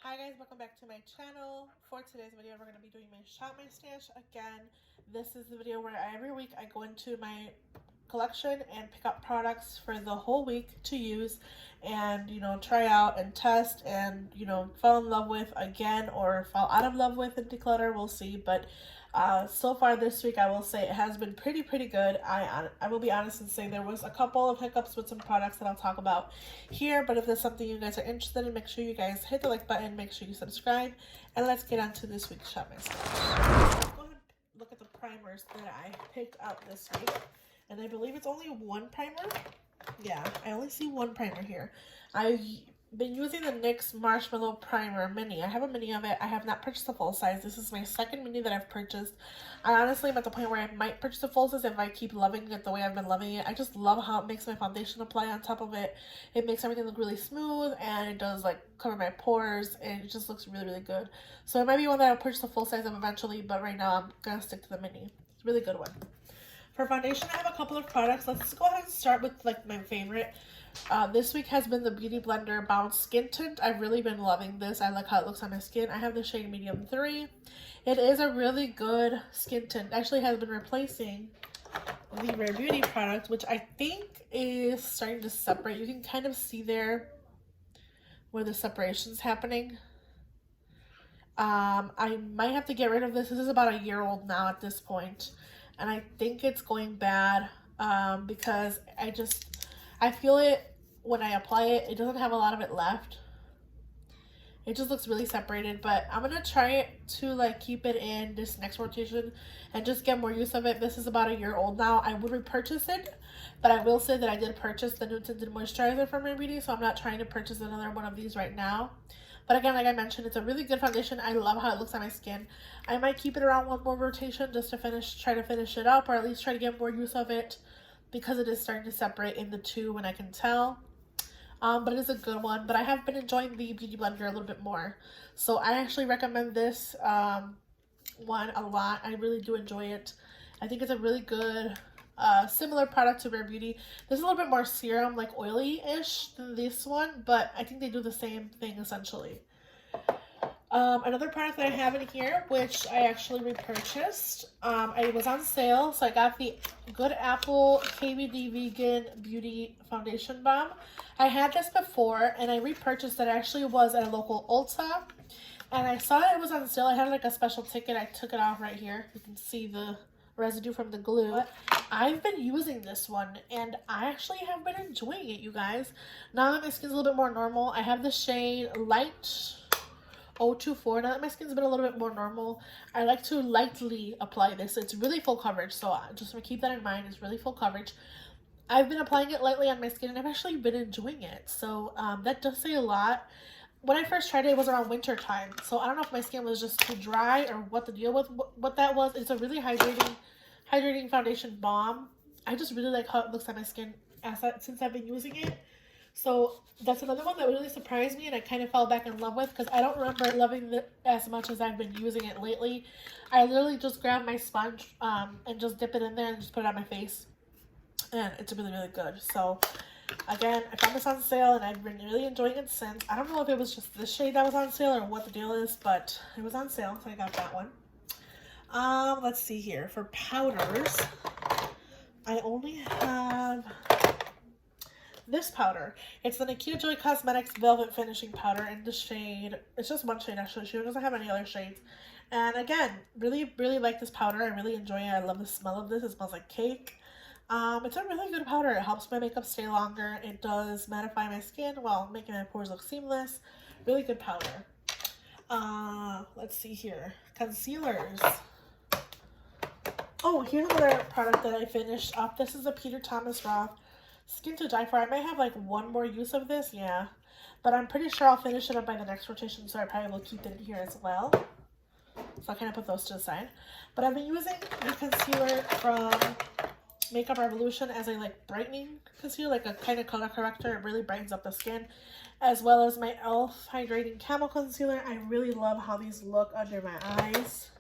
Hi guys, welcome back to my channel. For today's video, we're going to be doing my Shop My Stash again. This is the video where every week I go into my collection and pick up products for the whole week to use and, try out and test and, fall in love with again or fall out of love with and declutter. We'll see. But so far this week, I will say it has been pretty good. I will be honest and say there was a couple of hiccups with some products that I'll talk about here. But if there's something you guys are interested in, make sure you guys hit the like button, make sure you subscribe, and let's get on to this week's Shop My Stash. Let's go ahead and look at the primers that I picked up this week. And I believe it's only one primer. Yeah, I only see one primer here. I've been using the NYX Marshmallow Primer Mini. I have a mini of it. I have not purchased a full size. This is my second mini that I've purchased. I honestly am at the point where I might purchase a full size if I keep loving it the way I've been loving it. I just love how it makes my foundation apply on top of it. It makes everything look really smooth, and it does like cover my pores, and it just looks really good. So it might be one that I'll purchase a full size of eventually, but right now I'm gonna stick to the mini. It's a really good one. For foundation, I have a couple of products. Let's go ahead and start with like my favorite. This week has been the Beauty Blender Bounce Skin Tint. I've really been loving this. I like how it looks on my skin. I have the shade Medium 3. It is a really good skin tint. It actually has been replacing the Rare Beauty product, which I think is starting to separate. You can kind of see there where the separation's happening. I might have to get rid of this. This is about a year old now at this point. And I think it's going bad because I feel it when I apply it. It doesn't have a lot of it left. It just looks really separated, but I'm going to try it to like keep it in this next rotation and just get more use of it. This is about a year old now. I would repurchase it, but I will say that I did purchase the new tinted moisturizer from Rare Beauty, so I'm not trying to purchase another one of these right now. But again, like I mentioned, it's a really good foundation. I love how it looks on my skin. I might keep it around one more rotation just to try to finish it up, or at least try to get more use of it because it is starting to separate in the two when I can tell. But it is a good one. But I have been enjoying the Beauty Blender a little bit more. So I actually recommend this one a lot. I really do enjoy it. I think it's a really good similar product to Rare Beauty. This is a little bit more serum, like oily-ish than this one, but I think they do the same thing essentially. Another product that I have in here, which I actually repurchased, it was on sale, so I got the Good Apple KVD Vegan Beauty Foundation Balm. I had this before, and I repurchased it. Actually was at a local Ulta, and I saw it was on sale. I had like a special ticket. I took it off right here. You can see the residue from the glue. I've been using this one, and I actually have been enjoying it, you guys. Now that my skin's a little bit more normal, I have the shade Light 024. Now that my skin's been a little bit more normal, I like to lightly apply this. It's really full coverage, so just to keep that in mind, it's really full coverage. I've been applying it lightly on my skin, and I've actually been enjoying it, so that does say a lot. When I first tried it, it was around winter time, so I don't know if my skin was just too dry or what the deal with what that was. It's a really hydrating foundation balm. I just really like how it looks on my skin since I've been using it. So that's another one that really surprised me, and I kind of fell back in love with because I don't remember loving it as much as I've been using it lately. I literally just grab my sponge and just dip it in there and just put it on my face, and it's really good. So again, I found this on sale, and I've been really enjoying it since. I don't know if it was just this shade that was on sale or what the deal is, but it was on sale, so I got that one. Let's see here. For powders, I only have this powder. It's the Nikita Joy Cosmetics Velvet Finishing Powder in the shade. It's just one shade actually. She doesn't have any other shades. And again, really like this powder. I really enjoy it. I love the smell of this. It smells like cake. It's a really good powder. It helps my makeup stay longer. It does mattify my skin while making my pores look seamless. Really good powder. Let's see here. Concealers. Oh, here's another product that I finished up. This is a Peter Thomas Roth Skin to Die For. I might have like one more use of this, yeah. But I'm pretty sure I'll finish it up by the next rotation, so I probably will keep it in here as well. So I'll kind of put those to the side. But I've been using the concealer from Makeup Revolution as a like brightening concealer, like a kind of color corrector. It really brightens up the skin. As well as my e.l.f. Hydrating Camel Concealer. I really love how these look under my eyes.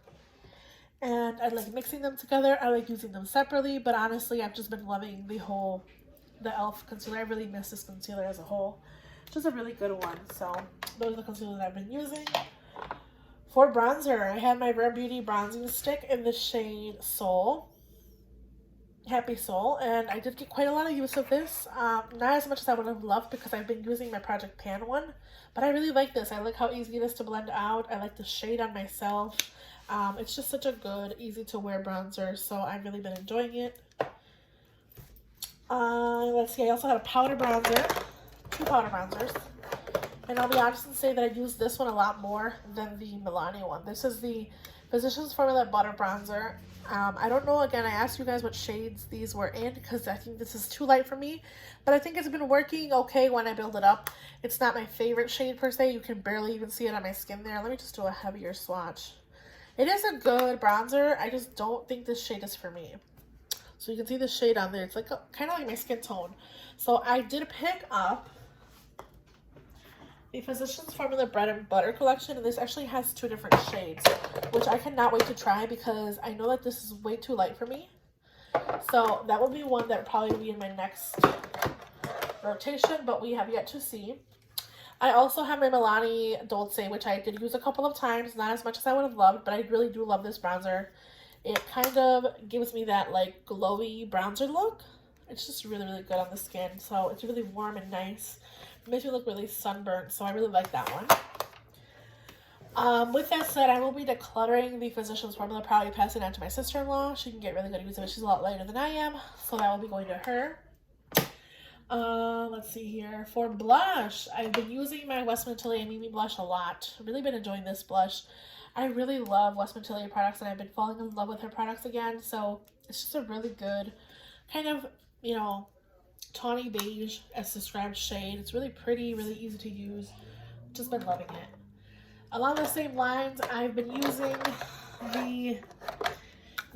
And I like mixing them together. I like using them separately, but honestly, I've just been loving the e.l.f. concealer. I really miss this concealer as a whole. which is a really good one. So those are the concealers I've been using. For bronzer, I had my Rare Beauty bronzing stick in the shade Soul, Happy Soul, and I did get quite a lot of use of this. Not as much as I would have loved because I've been using my Project Pan one, but I really like this. I like how easy it is to blend out. I like the shade on myself. It's just such a good, easy to wear bronzer, so I've really been enjoying it. Let's see, I also had a powder bronzer, 2 powder bronzers. And I'll be honest and say that I use this one a lot more than the Milani one. This is the Physicians Formula Butter Bronzer. I don't know, again, I asked you guys what shades these were in because I think this is too light for me. But I think it's been working okay when I build it up. It's not my favorite shade per se. You can barely even see it on my skin there. Let me just do a heavier swatch. It is a good bronzer. I just don't think this shade is for me. So you can see the shade on there. It's like kind of like my skin tone. So I did pick up the Physicians Formula Bread and Butter collection, and this actually has 2 different shades, which I cannot wait to try because I know that this is way too light for me. So that will be one that will probably be in my next rotation, but we have yet to see. I also have my Milani Dolce, which I did use a couple of times, not as much as I would have loved, but I really do love this bronzer. It kind of gives me that like glowy bronzer look. It's just really, really good on the skin, so it's really warm and nice. It makes me look really sunburnt, so I really like that one. With that said, I will be decluttering the Physicians Formula, probably passing it on to my sister-in-law. She can get really good use of it. She's a lot lighter than I am, so that will be going to her. Let's see here. For blush, I've been using my Westman Atelier Mimi blush a lot. I've really been enjoying this blush. I really love Westman Atelier products, and I've been falling in love with her products again, so it's just a really good kind of, you know, tawny beige as described shade. It's really pretty, really easy to use. Just been loving it. Along the same lines, I've been using the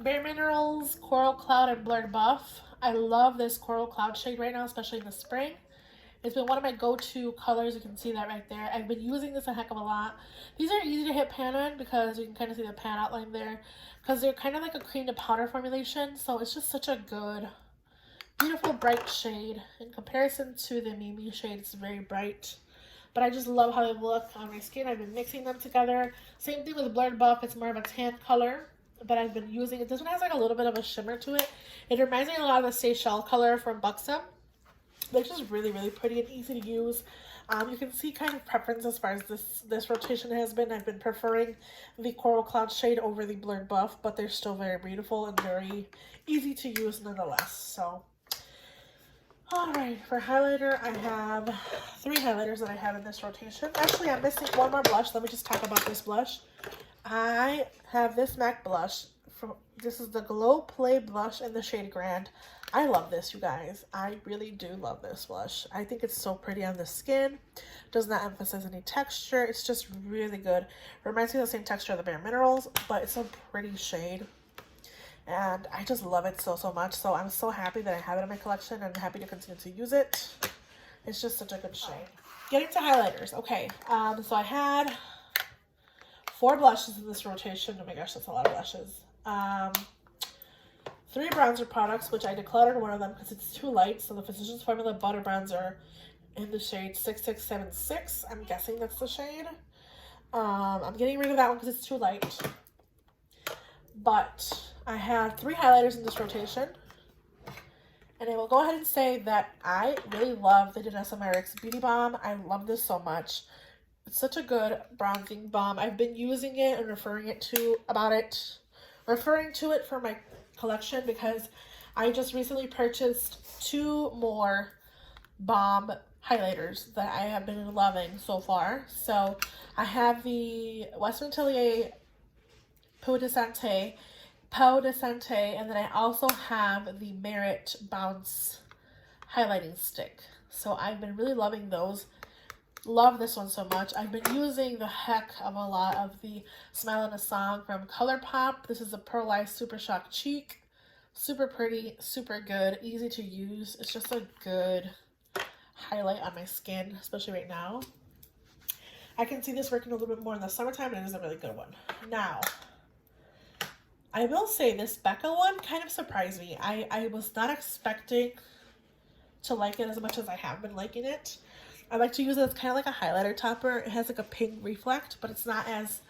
Bareminerals Coral Cloud and Blurred Buff. I love this Coral Cloud shade right now, especially in the spring. It's been one of my go-to colors. You can see that right there. I've been using this a heck of a lot. These are easy to hit pan on because you can kind of see the pan outline there, because they're kind of like a cream to powder formulation. So it's just such a good, beautiful, bright shade. In comparison to the Mimi shade, it's very bright. But I just love how they look on my skin. I've been mixing them together. Same thing with Blurred Buff. It's more of a tan color, but I've been using it. This one has like a little bit of a shimmer to it. It reminds me a lot of the Seychelles color from Buxom. They're just really, really pretty and easy to use. You can see kind of preference as far as this rotation has been. I've been preferring the Coral Cloud shade over the Blurred Buff, but they're still very beautiful and very easy to use nonetheless. So, alright, for highlighter, I have 3 highlighters that I have in this rotation. Actually, I'm missing one more blush. Let me just talk about this blush. I have this MAC blush. This is the Glow Play blush in the shade Grand. I love this, you guys. I really do love this blush. I think it's so pretty on the skin. Does not emphasize any texture. It's just really good. Reminds me of the same texture of the Bareminerals, but it's a pretty shade. And I just love it so, so much. So I'm so happy that I have it in my collection and I'm happy to continue to use it. It's just such a good shade. Getting to highlighters. Okay, so I had 4 blushes in this rotation. Oh my gosh, that's a lot of blushes. 3 bronzer products, which I decluttered one of them because it's too light. So the Physicians Formula Butter Bronzer in the shade 6676. I'm guessing that's the shade. I'm getting rid of that one because it's too light. But I have 3 highlighters in this rotation. And I will go ahead and say that I really love the Vanessa Myrick's Beauty Balm. I love this so much. It's such a good bronzing balm. I've been using it and referring to it for my collection because I just recently purchased 2 more balm highlighters that I have been loving so far. So I have the Westman Atelier Peau de Santé, and then I also have the Merit Bounce highlighting stick. So I've been really loving those. Love this one so much. I've been using the heck of a lot of the Smile in a Song from ColourPop. This is a Pearlized Super Shock Cheek. Super pretty, super good, easy to use. It's just a good highlight on my skin, especially right now. I can see this working a little bit more in the summertime, and it is a really good one. Now, I will say this Becca one kind of surprised me. I was not expecting to like it as much as I have been liking it. I like to use it as kind of like a highlighter topper. It has like a pink reflect, but it's not as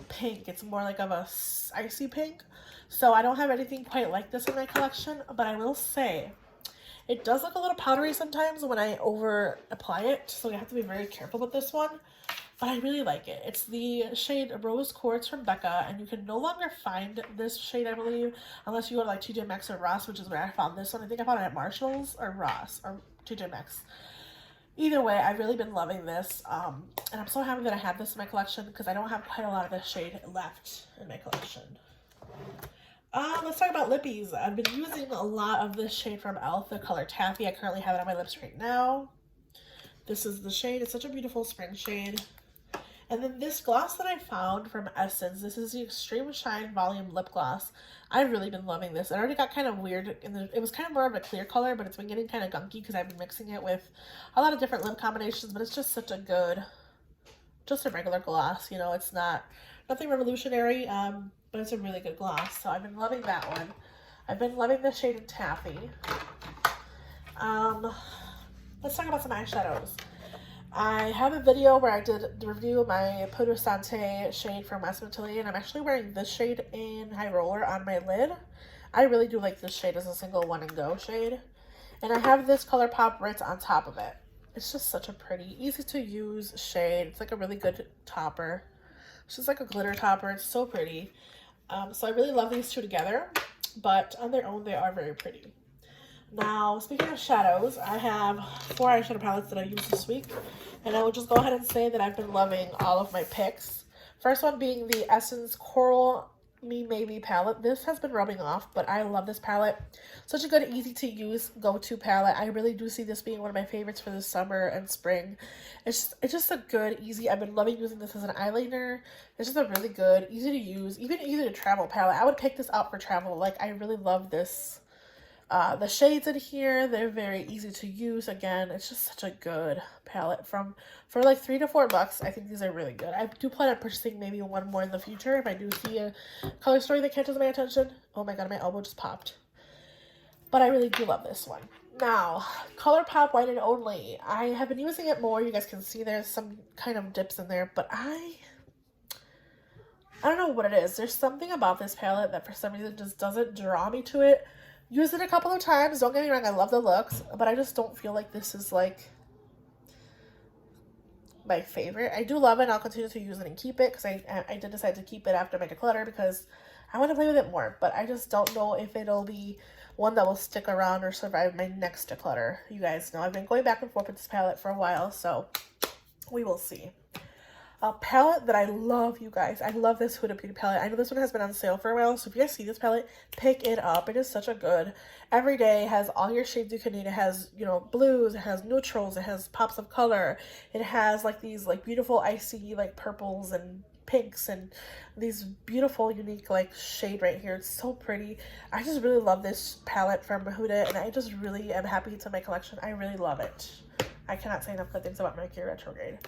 pink. It's more like of a icy pink. So I don't have anything quite like this in my collection, but I will say it does look a little powdery sometimes when I over apply it. So you have to be very careful with this one. But I really like it. It's the shade Rose Quartz from Becca, and you can no longer find this shade, I believe, unless you go to like TJ Maxx or Ross, which is where I found this one. I think I found it at Marshall's or Ross or TJ Maxx. Either way, I've really been loving this, and I'm so happy that I have this in my collection because I don't have quite a lot of this shade left in my collection. Let's talk about lippies. I've been using a lot of this shade from e.l.f., the color Taffy. I currently have it on my lips right now. This is the shade. It's such a beautiful spring shade. And then this gloss that I found from Essence, this is the Extreme Shine Volume Lip Gloss. I've really been loving this. It already got kind of weird. It was kind of more of a clear color, but it's been getting kind of gunky because I've been mixing it with a lot of different lip combinations, but it's just such a good, just a regular gloss. You know, it's nothing revolutionary, but it's a really good gloss. So I've been loving that one. I've been loving the shade in Taffy. Let's talk about some eyeshadows. I have a video where I did the review of my Peau de Santé shade from West Atelier, and I'm actually wearing this shade in High Roller on my lid. I really do like this shade as a single one and go shade. And I have this ColourPop Ritz on top of it. It's just such a pretty, easy to use shade. It's like a really good topper. It's just like a glitter topper. It's so pretty. So I really love these two together, but on their own, they are very pretty. Now, speaking of shadows, I have 4 eyeshadow palettes that I used this week, and I will just go ahead and say that I've been loving all of my picks. First one being the Essence Coral Me Maybe palette. This has been rubbing off, but I love this palette. Such a good, easy to use go-to palette. I really do see this being one of my favorites for the summer and spring. It's just a good, easy, I've been loving using this as an eyeliner. It's just a really good, easy to use, even easy to travel palette. I would pick this out for travel. Like, I really love this. The shades in here, they're very easy to use. Again, it's just such a good palette. For like $3 to $4, I think these are really good. I do plan on purchasing maybe one more in the future if I do see a color story that catches my attention. Oh my god, my elbow just popped. But I really do love this one. Now, ColourPop White and Only. I have been using it more. You guys can see there's some kind of dips in there, but I don't know what it is. There's something about this palette that for some reason just doesn't draw me to it. Used it a couple of times. Don't get me wrong, I love the looks, but I just don't feel like this is like my favorite. I do love it, and I'll continue to use it and keep it because I did decide to keep it after my declutter because I want to play with it more, but I just don't know if it'll be one that will stick around or survive my next declutter. You guys know I've been going back and forth with this palette for a while, so we will see. A palette that I love, you guys. I love this Huda Beauty palette. I know this one has been on sale for a while, so if you guys see this palette, pick it up. It is such a good, everyday, it has all your shades you can need. It has, you know, blues, it has neutrals, it has pops of color. It has like these like beautiful icy like purples and pinks and these beautiful unique like shade right here. It's so pretty. I just really love this palette from Huda, and I just really am happy it's in my collection. I really love it. I cannot say enough good things about Mercury Retrograde.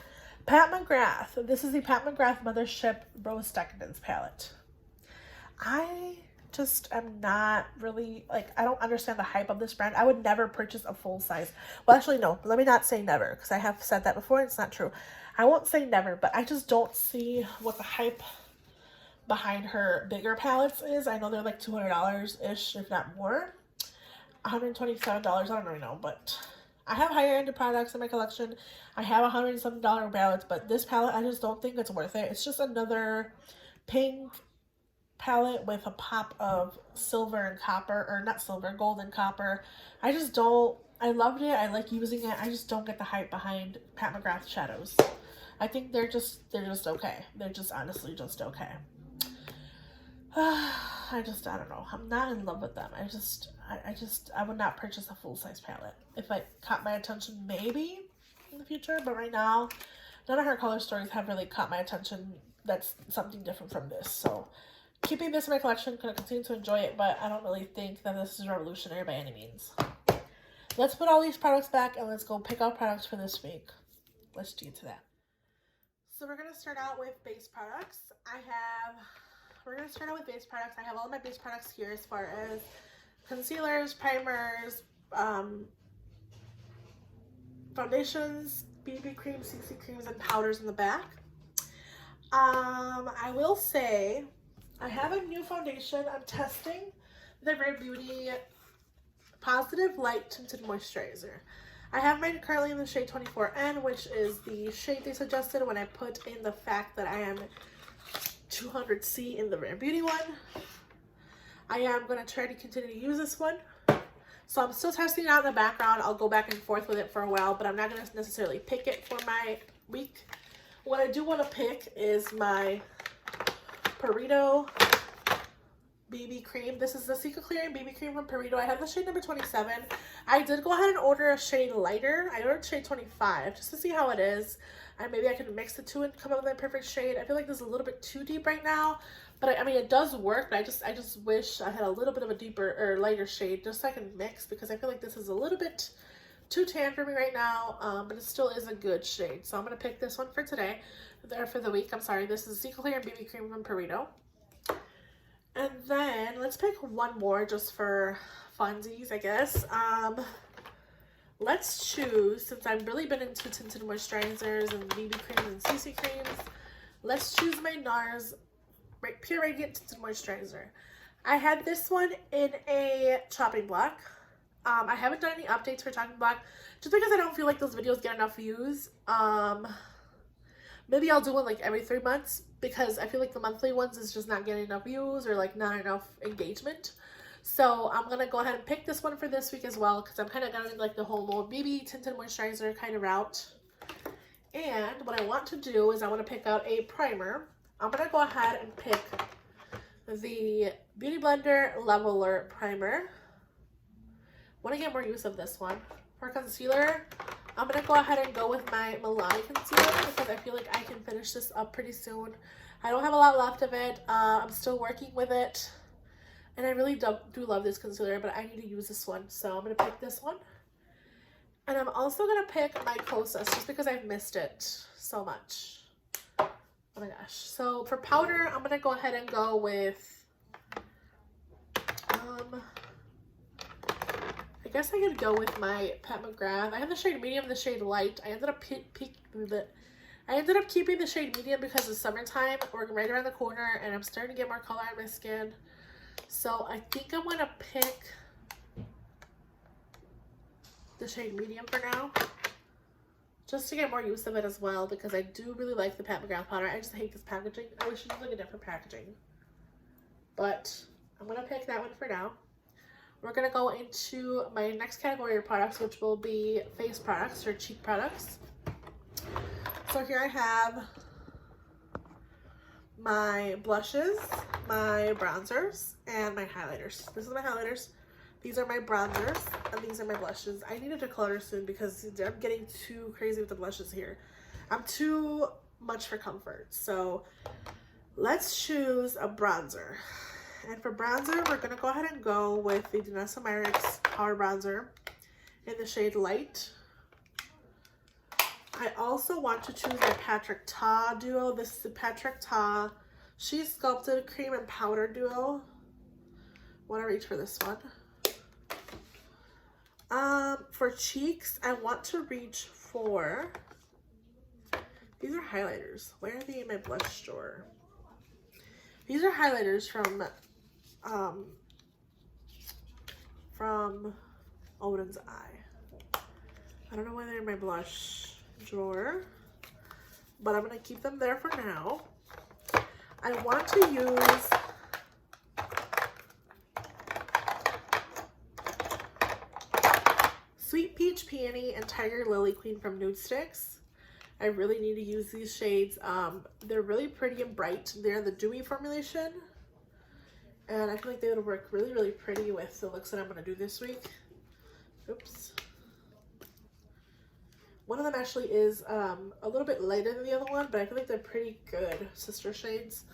Pat Mcgrath. This is the Pat Mcgrath Mothership Rose Decadence palette. I just am not really, like, I don't understand the hype of this brand. I would never purchase a full size. Well, actually, no. Let me not say never, because I have said that before. It's not true. I won't say never, but I just don't see what the hype behind her bigger palettes is. I know they're like $200-ish, if not more. $127, I don't really know, but I have higher end products in my collection. I have $107 palettes, but this palette, I just don't think it's worth it. It's just another pink palette with a pop of silver and copper, or not silver, gold and copper. I just don't, I loved it. I like using it. I just don't get the hype behind Pat Mcgrath shadows. I think they're just okay. They're just honestly just okay. I don't know. I'm not in love with them. I would not purchase a full-size palette. If it caught my attention, maybe in the future, but right now, none of her color stories have really caught my attention. That's something different from this. So, keeping this in my collection, gonna continue to enjoy it, but I don't really think that this is revolutionary by any means. Let's put all these products back and let's go pick out products for this week. Let's do to that. So we're gonna start out with base products. We're going to start out with base products. I have all of my base products here as far as concealers, primers, foundations, BB cream, CC creams, and powders in the back. I will say I have a new foundation. I'm testing the Rare Beauty Positive Light Tinted Moisturizer. I have mine currently in the shade 24N, which is the shade they suggested when I put in the fact that I am 200C in the Rare Beauty one. I am going to try to continue to use this one. So I'm still testing it out in the background. I'll go back and forth with it for a while, but I'm not going to necessarily pick it for my week. What I do want to pick is my Burrito Bb Cream. This is the Secret Clearing BB Cream from Burrito. I have the shade number 27. I did go ahead and order a shade lighter. I ordered shade 25 just to see how it is. And maybe I can mix the two and come up with a perfect shade. I feel like this is a little bit too deep right now. But I mean, it does work. But I just wish I had a little bit of a deeper or lighter shade just so I can mix, because I feel like this is a little bit too tan for me right now. But it still is a good shade. So I'm going to pick this one for today. Or for the week, I'm sorry. This is Secret Clearing BB Cream from Burrito. And then let's pick one more just for funsies, I guess. Let's choose, since I've really been into tinted moisturizers and BB creams and CC creams, let's choose my Nars Pure Radiant Tinted Moisturizer. I had this one in a chopping block. I haven't done any updates for chopping block just because I don't feel like those videos get enough views. Maybe I'll do one like every 3 months, because I feel like the monthly ones is just not getting enough views or like not enough engagement. So I'm going to go ahead and pick this one for this week as well, because I'm kind of going like the whole more BB tinted moisturizer kind of route. And what I want to do is I want to pick out a primer. I'm going to go ahead and pick the Beauty Blender Leveler Primer. I want to get more use of this one. For concealer, I'm going to go ahead and go with my Milani concealer, because I feel like I can finish this up pretty soon. I don't have a lot left of it. I'm still working with it. And I really do love this concealer, but I need to use this one. So I'm going to pick this one. And I'm also going to pick my Cosas, just because I've missed it so much. Oh my gosh. So for powder, I'm going to go ahead and go with... I guess I could go with my Mcgrath. I have the shade medium and the shade light. I ended up keeping the shade medium because it's summertime. We're right around the corner, and I'm starting to get more color on my skin. So I think I'm going to pick the shade medium for now, just to get more use of it as well, because I do really like the Mcgrath powder. I just hate this packaging. I wish it was like a different packaging. But I'm going to pick that one for now. We're going to go into my next category of products, which will be face products or cheek products. So here I have my blushes, my bronzers, and my highlighters. This is my highlighters. These are my bronzers, and these are my blushes. I need to declutter soon because I'm getting too crazy with the blushes here. I'm too much for comfort. So let's choose a bronzer. And for bronzer, we're going to go ahead and go with the Vanessa Myrick's Power Bronzer in the shade Light. I also want to choose my Patrick Ta duo. This is the Patrick Ta She's Sculpted Cream and Powder duo. Want to reach for this one. For cheeks, I want to reach for... These are highlighters. Where are they in my blush drawer? These are highlighters from Odin's Eye. I don't know why they're in my blush drawer, but I'm going to keep them there for now. I want to use Sweet Peach Peony and Tiger Lily Queen from Nude Sticks. I really need to use these shades. They're really pretty and bright. They're the dewy formulation. And I feel like they would work really, really pretty with the looks that I'm going to do this week. Oops. One of them actually is a little bit lighter than the other one, but I feel like they're pretty good sister shades.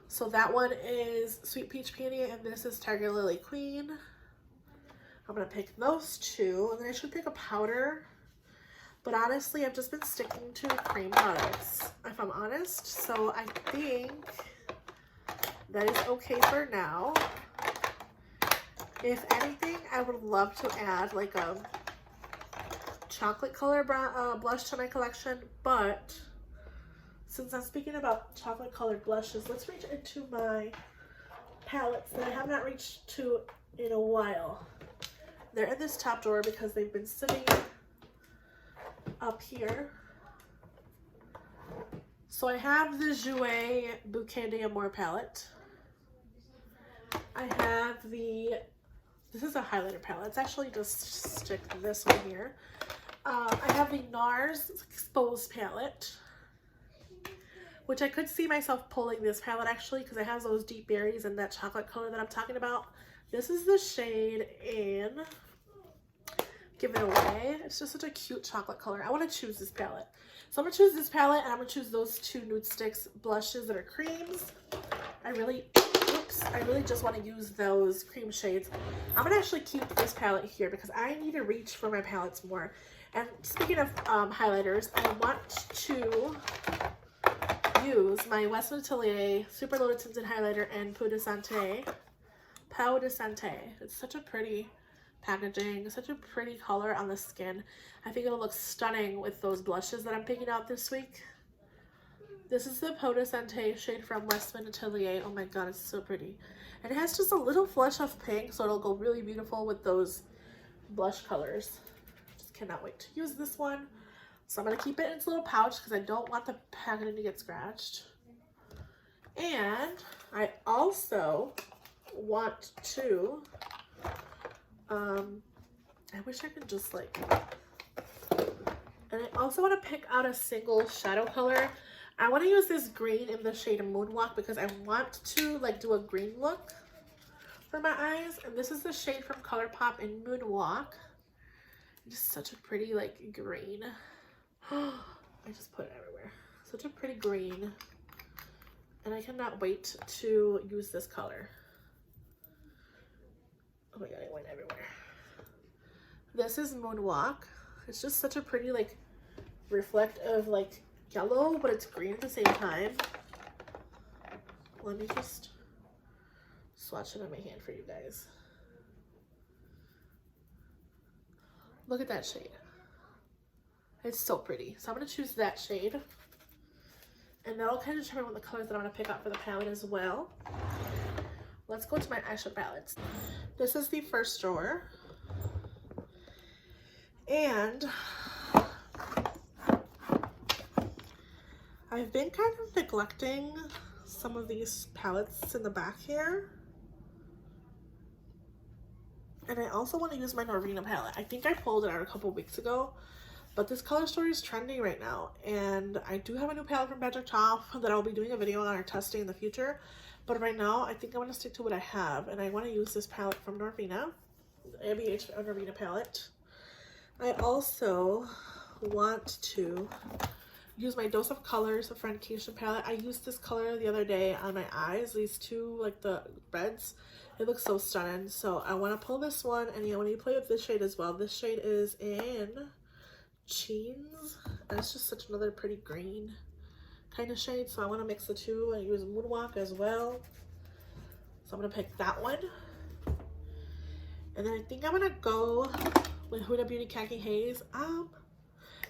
So that one is Sweet Peach Peony, and this is Tiger Lily Queen. I'm going to pick those two, and then I should pick a powder. But honestly, I've just been sticking to cream products, if I'm honest. So I think that is okay for now. If anything, I would love to add like a chocolate color blush to my collection, but since I'm speaking about chocolate colored blushes, let's reach into my palettes that I have not reached to in a while. They're in this top drawer because they've been sitting up here. So I have the Jouer Bouquet d'Amour palette. I have this is a highlighter palette. It's actually just stick this one here. I have the Nars Exposed palette, which I could see myself pulling this palette actually because it has those deep berries and that chocolate color that I'm talking about. This is the shade in Give It Away. It's just such a cute chocolate color. I want to choose this palette. So I'm going to choose this palette, and I'm going to choose those two Nude Sticks blushes that are creams. I really just want to use those cream shades. I'm going to actually keep this palette here because I need to reach for my palettes more. And speaking of highlighters, I want to use my Westman Atelier Super Loaded Tinted Highlighter and Peau de Santé. It's such a pretty packaging, such a pretty color on the skin. I think it'll look stunning with those blushes that I'm picking out this week. This is the Peau de Santé shade from Westman Atelier. Oh my god, it's so pretty. And it has just a little flush of pink, so it'll go really beautiful with those blush colors. Just cannot wait to use this one. So I'm going to keep it in its little pouch because I don't want the packaging to get scratched. And I also want to I wish I could just like, and I also want to pick out a single shadow color. I want to use this green in the shade Moonwalk because I want to like do a green look for my eyes, and this is the shade from ColourPop in Moonwalk. Just such a pretty like green. I just put it everywhere. Such a pretty green, and I cannot wait to use this color. Oh my god, it went everywhere. This is Moonwalk. It's just such a pretty like reflective like yellow, but it's green at the same time. Let me just swatch it on my hand for you guys. Look at that shade. It's so pretty. So I'm going to choose that shade. And that'll kind of determine what the colors that I'm going to pick out for the palette as well. Let's go to my eyeshadow palettes. This is the first drawer. And I've been kind of neglecting some of these palettes in the back here. And I also want to use my Norvina palette. I think I pulled it out a couple weeks ago, but this color story is trending right now. And I do have a new palette from Patrick Toff that I'll be doing a video on or testing in the future. But right now, I think I'm going to stick to what I have. And I want to use this palette from Norvina, the ABH Norvina palette. I also want to use my Dose of Colors Friendcation palette. I used this color the other day on my eyes, these two, like the reds. It looks so stunning. So I want to pull this one, and I want to play with this shade as well. This shade is in Cheens, and it's just such another pretty green kind of shade. So I want to mix the two and use Moonwalk as well. So I'm going to pick that one. And then I think I'm going to go with Huda Beauty Khaki Haze.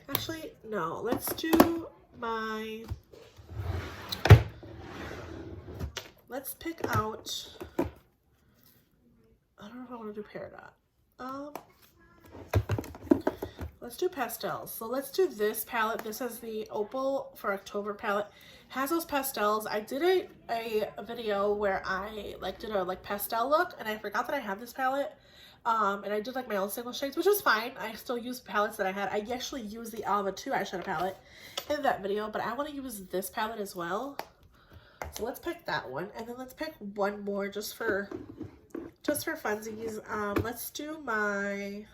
Actually, no. Let's do my... Let's pick out... I don't know if I want to do Peridot. Let's do pastels. So let's do this palette. This is the Opal for October palette. It has those pastels. I did a video where I did a pastel look, and I forgot that I had this palette. And I did my own single shades, which was fine. I still used palettes that I had. I actually used the Alva 2 eyeshadow palette in that video, but I want to use this palette as well. So let's pick that one, and then let's pick one more just for funsies. Let's do my...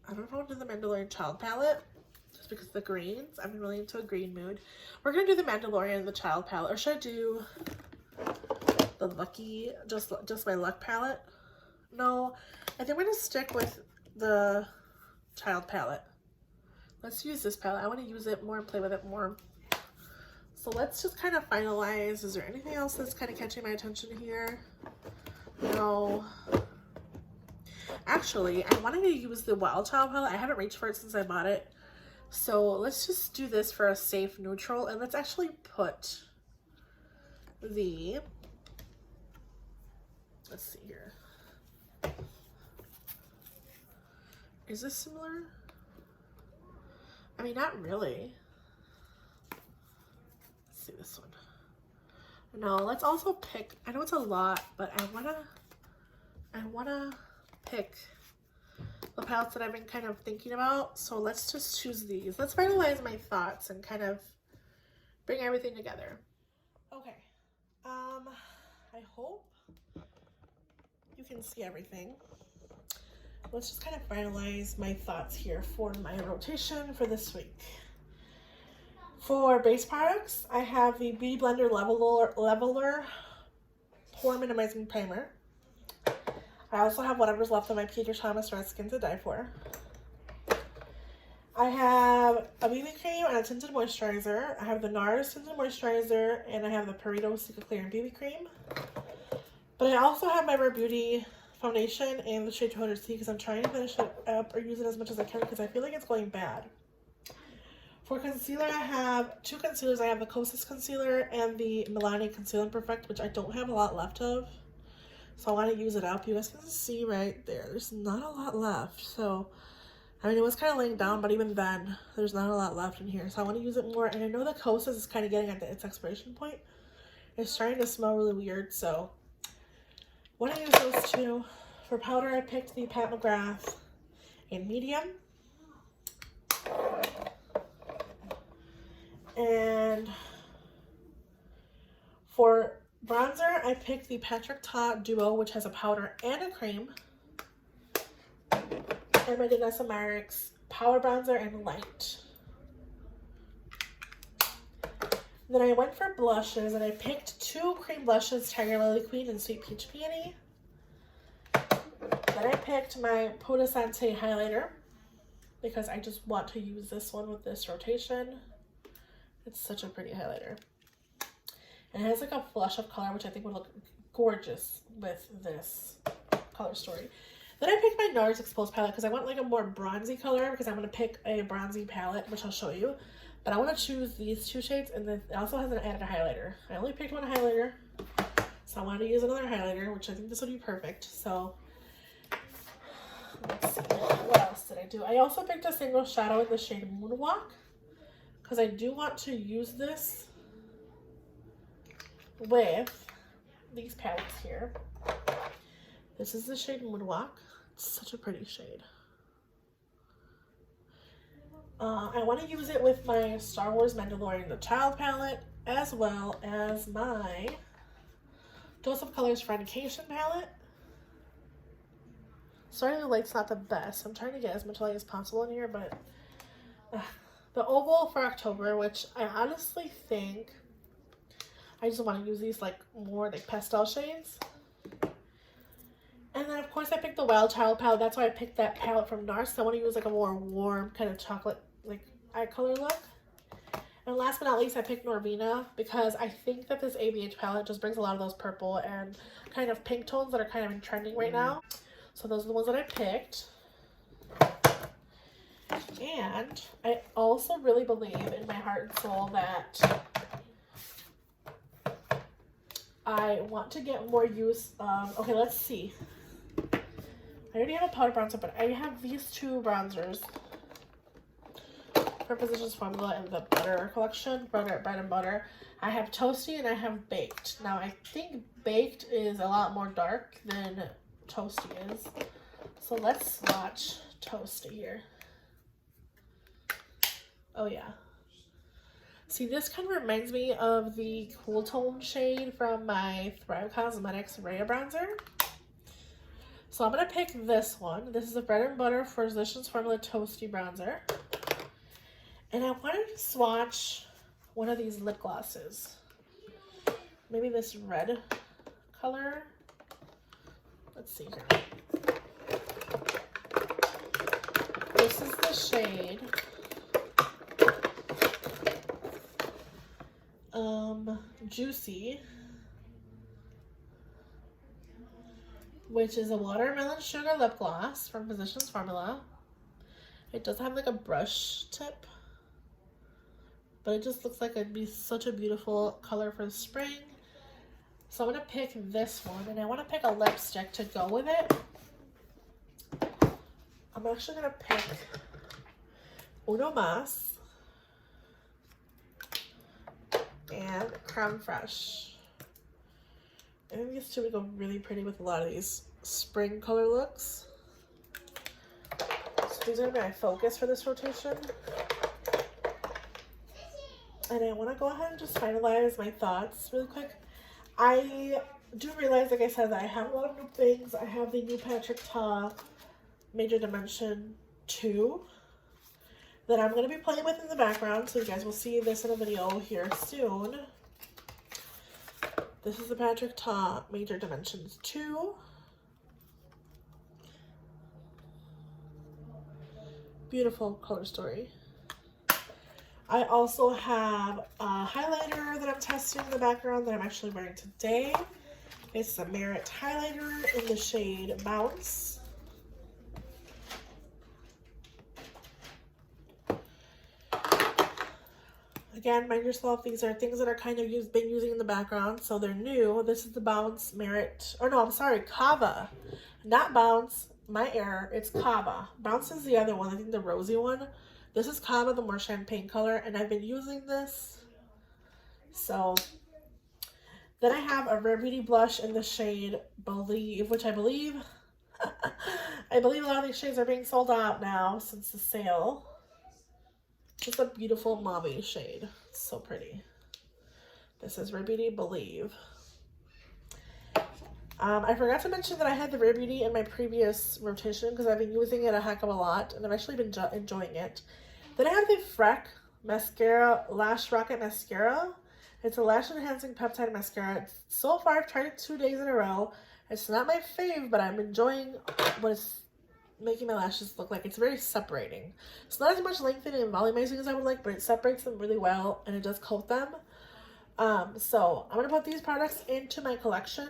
I don't know if I want to do the Mandalorian Child palette, just because of the greens. I'm really into a green mood. We're going to do the Mandalorian the Child palette, or should I do the Lucky, just my Luck palette? No, I think we're going to stick with the Child palette. Let's use this palette. I want to use it more and play with it more. So let's just kind of finalize. Is there anything else that's kind of catching my attention here? No. Actually, I wanted to use the Wild Child palette. I haven't reached for it since I bought it. So let's just do this for a safe neutral. And let's actually put the, let's see here. Is this similar? I mean, not really. Let's see this one. No, let's also pick, I know it's a lot, but I wanna pick the palettes that I've been kind of thinking about. So let's just choose these. Let's finalize my thoughts and kind of bring everything together. Okay. I hope you can see everything. Let's just kind of finalize my thoughts here for my rotation for this week. For base products, I have the Beauty Blender Leveler Pore Minimizing Primer. I also have whatever's left of my Peter Thomas Red Skin to Die For. I have a BB cream and a tinted moisturizer. I have the Nars tinted moisturizer, and I have the Burrito Bb Cream BB cream. But I also have my Rare Beauty foundation and the shade 200C because I'm trying to finish it up or use it as much as I can because I feel like it's going bad. For concealer, I have two concealers. I have the Kosas concealer and the Milani Conceal and Perfect, which I don't have a lot left of. So I want to use it up. You guys can see right there. There's not a lot left. So, I mean, it was kind of laying down, but even then, there's not a lot left in here. So I want to use it more. And I know the Kosas is kind of getting at its expiration point. It's starting to smell really weird. So, I want to use those two. For powder, I picked the Pat McGrath in medium. And for bronzer, I picked the Patrick Ta Duo, which has a powder and a cream. And my Vanessa Myrick's Power Bronzer and Light. Then I went for blushes, and I picked two cream blushes, Tiger Lily Queen and Sweet Peach Peony. Then I picked my Peau de Santé highlighter, because I just want to use this one with this rotation. It's such a pretty highlighter. And it has like a flush of color, which I think would look gorgeous with this color story. Then I picked my Nars Exposed palette because I want like a more bronzy color, because I'm going to pick a bronzy palette, which I'll show you. But I want to choose these two shades, and then it also has an added highlighter. I only picked one highlighter, so I wanted to use another highlighter, which I think this would be perfect. So let's see, what else did I do? I also picked a single shadow in the shade Moonwalk, because I do want to use this with these palettes here. This is the shade Moonwalk. It's such a pretty shade. I want to use it with my Star Wars Mandalorian the Child palette, as well as my Dose of Colors Friendication palette. Sorry the light's not the best. I'm trying to get as much light as possible in here, but the Opal for October, which I honestly think I just want to use these like more like pastel shades. And then of course I picked the Wild Child palette. That's why I picked that palette from Nars. So I want to use like a more warm kind of chocolate like eye color look. And last but not least, I picked Norvina because I think that this ABH palette just brings a lot of those purple and kind of pink tones that are kind of trending right now. So those are the ones that I picked. And I also really believe in my heart and soul that I want to get more use of, okay, let's see. I already have a powder bronzer, but I have these two bronzers for Physicians Formula in the Butter collection, Bread and Butter. I have Toasty and I have Baked. Now, I think Baked is a lot more dark than Toasty is. So let's swatch Toasty here. Oh, yeah. See, this kind of reminds me of the Cool Tone shade from my Thrive Cosmetics Rhea Bronzer. So I'm going to pick this one. This is a Bread and Butter Physicians Formula Toasty Bronzer. And I wanted to swatch one of these lip glosses. Maybe this red color. Let's see here. This is the shade Juicy, which is a Watermelon Sugar Lip Gloss from Physicians Formula. It does have like a brush tip, but it just looks like it'd be such a beautiful color for the spring. So I'm going to pick this one, and I want to pick a lipstick to go with it. I'm actually going to pick Uno Mas and Creme Fraiche. I think these two would go really pretty with a lot of these spring color looks. So these are my focus for this rotation. And I want to go ahead and just finalize my thoughts really quick. I do realize, like I said, that I have a lot of new things. I have the new Patrick Ta Major Dimension 2 that I'm going to be playing with in the background. So you guys will see this in a video here soon. This is the Patrick Ta Major Dimensions 2. Beautiful color story. I also have a highlighter that I'm testing in the background that I'm actually wearing today. It's a Myrick highlighter in the shade Bounce. Again, mind yourself, these are things that are kind of been using in the background, so they're new. This is the Bounce Myrick, or no, I'm sorry, Kava. Not Bounce, my error, it's Kava. Bounce is the other one, I think the rosy one. This is Kava, the more champagne color, and I've been using this. So, then I have a Rare Beauty blush in the shade Believe, which I believe a lot of these shades are being sold out now since the sale. Just a beautiful mauve shade. It's so pretty. This is Rare Beauty Believe. I forgot to mention that I had the Rare Beauty in my previous rotation because I've been using it a heck of a lot and I've actually been enjoying it. Then I have the Freck Mascara Lash Rocket Mascara. It's a lash enhancing peptide mascara. So far I've tried it 2 days in a row. It's not my fave, but I'm enjoying what it's making my lashes look like. It's very separating. It's not as much lengthening and volumizing as I would like, but it separates them really well and it does coat them. So I'm going to put these products into my collection.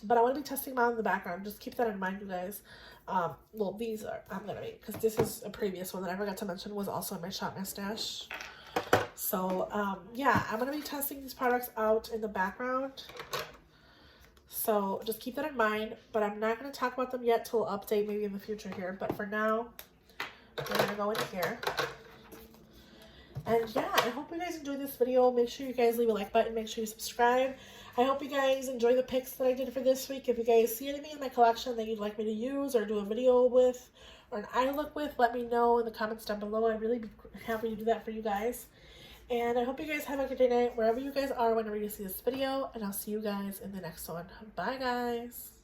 But I want to be testing them out in the background. Just keep that in mind, you guys. Well, these are, I'm going to be, because this is a previous one that I forgot to mention was also in my Shop My Stash. So, yeah, I'm going to be testing these products out in the background. So, just keep that in mind. But I'm not going to talk about them yet till update maybe in the future here. But for now, we're going to go in here. And yeah, I hope you guys enjoyed this video. Make sure you guys leave a like button. Make sure you subscribe. I hope you guys enjoy the picks that I did for this week. If you guys see anything in my collection that you'd like me to use or do a video with or an eye look with, let me know in the comments down below. I'd really be happy to do that for you guys. And I hope you guys have a good day night wherever you guys are whenever you see this video. And I'll see you guys in the next one. Bye, guys.